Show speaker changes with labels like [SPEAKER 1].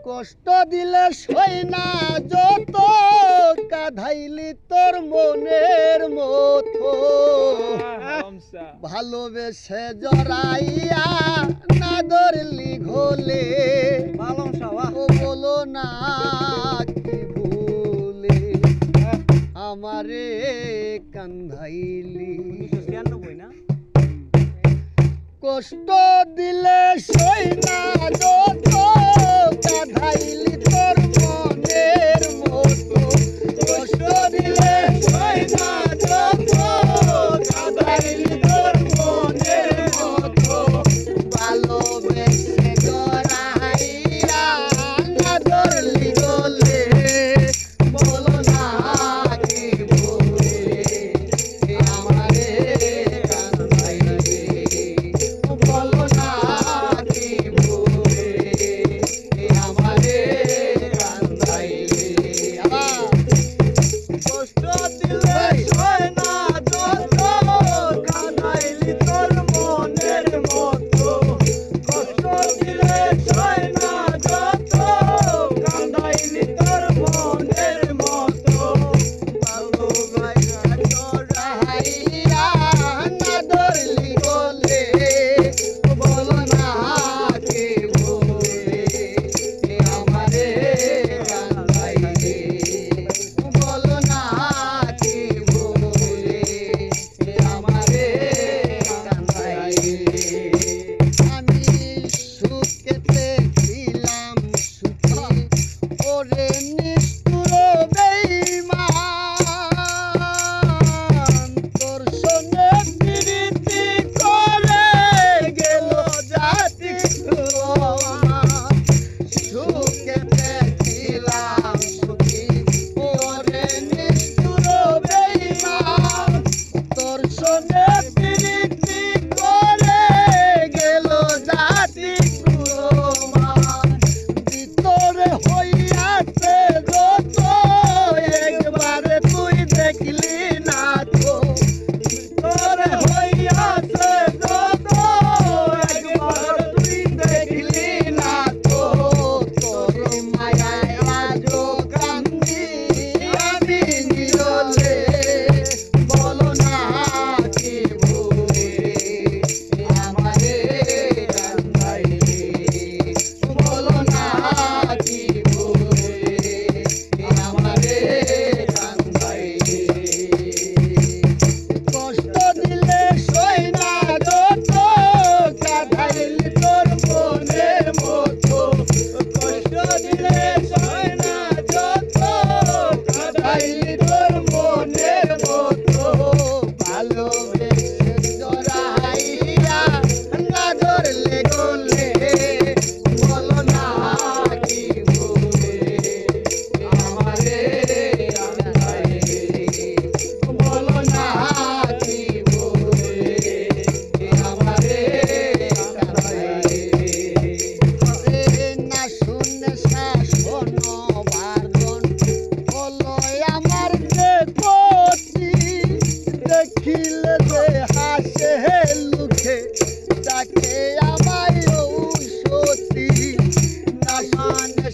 [SPEAKER 1] কষ্ট দিলে সই না যত কাঁধাইলি তোর মনের মতো ভালোবেসে জড়াইয়া না ধরলি ঘোলে ও বলো না কি ভুলে আমারে কান্ধাইলি কষ্ট দিলে সই না যত কাঁধাইলি তোর মনের মতো কষ্ট দিলে সই না যত কাঁধাইলি তোর মনের মতো ভালোবেসে জড়াইয়া না ধরলি গলে বলো না কি বলে আমারে কান্দাইলি বলো না কি বলে আমারে কান্দাইলি কষ্ট দিলে সয় না যত কাঁদাইলি তোর মনের মতো কষ্ট দিলে সয় না যত কাঁদাইলি তোর মনের মতো ভালোবাসা জড়াইয়া না ধরলি গলে বলো না কি বলে আমারে কান্দাইলি বলো না কি বলে আমারে কান্দাইলি আমি সুখেতে ছিলাম সুখী ওরে নিষ্ঠুর বেঈমান তোর সঙ্গে প্রীতি করে গেল জাতি সুখেতে ছিলাম সুখী ওরে নিষ্ঠুর বেঈমান তোর সঙ্গে প্রীতি করে গেল জাতি ভিতরে হইয়াছে যত একবারে তুই দেখলি না তো ভিতরে হইয়াছে যত একবার তুই দেখলি না তো তোর মায়ায় আজো কান্দি আমি নিরলে বলো না কি বলে আমারে কান্দাইলি বলো না কি বলে আমারে কান্দাইলি কষ্ট দিলে সই না যত কাঁদাইলি তোর মনের মতো কষ্ট দিলে সই না যত কাঁদাইলি তোর মনের মতো ভালোবেসে জড়াইয়া না ধরলে গলে বলো না কি বলে আমারে কান্দাইলি বলো না কি বলে আমারে কান্দাইলি না শুনে শাসন বারণ বলো আমার যে গতি দেখিলে যে হাসে লুখে তাকে আমায় ঔষধি না শুনে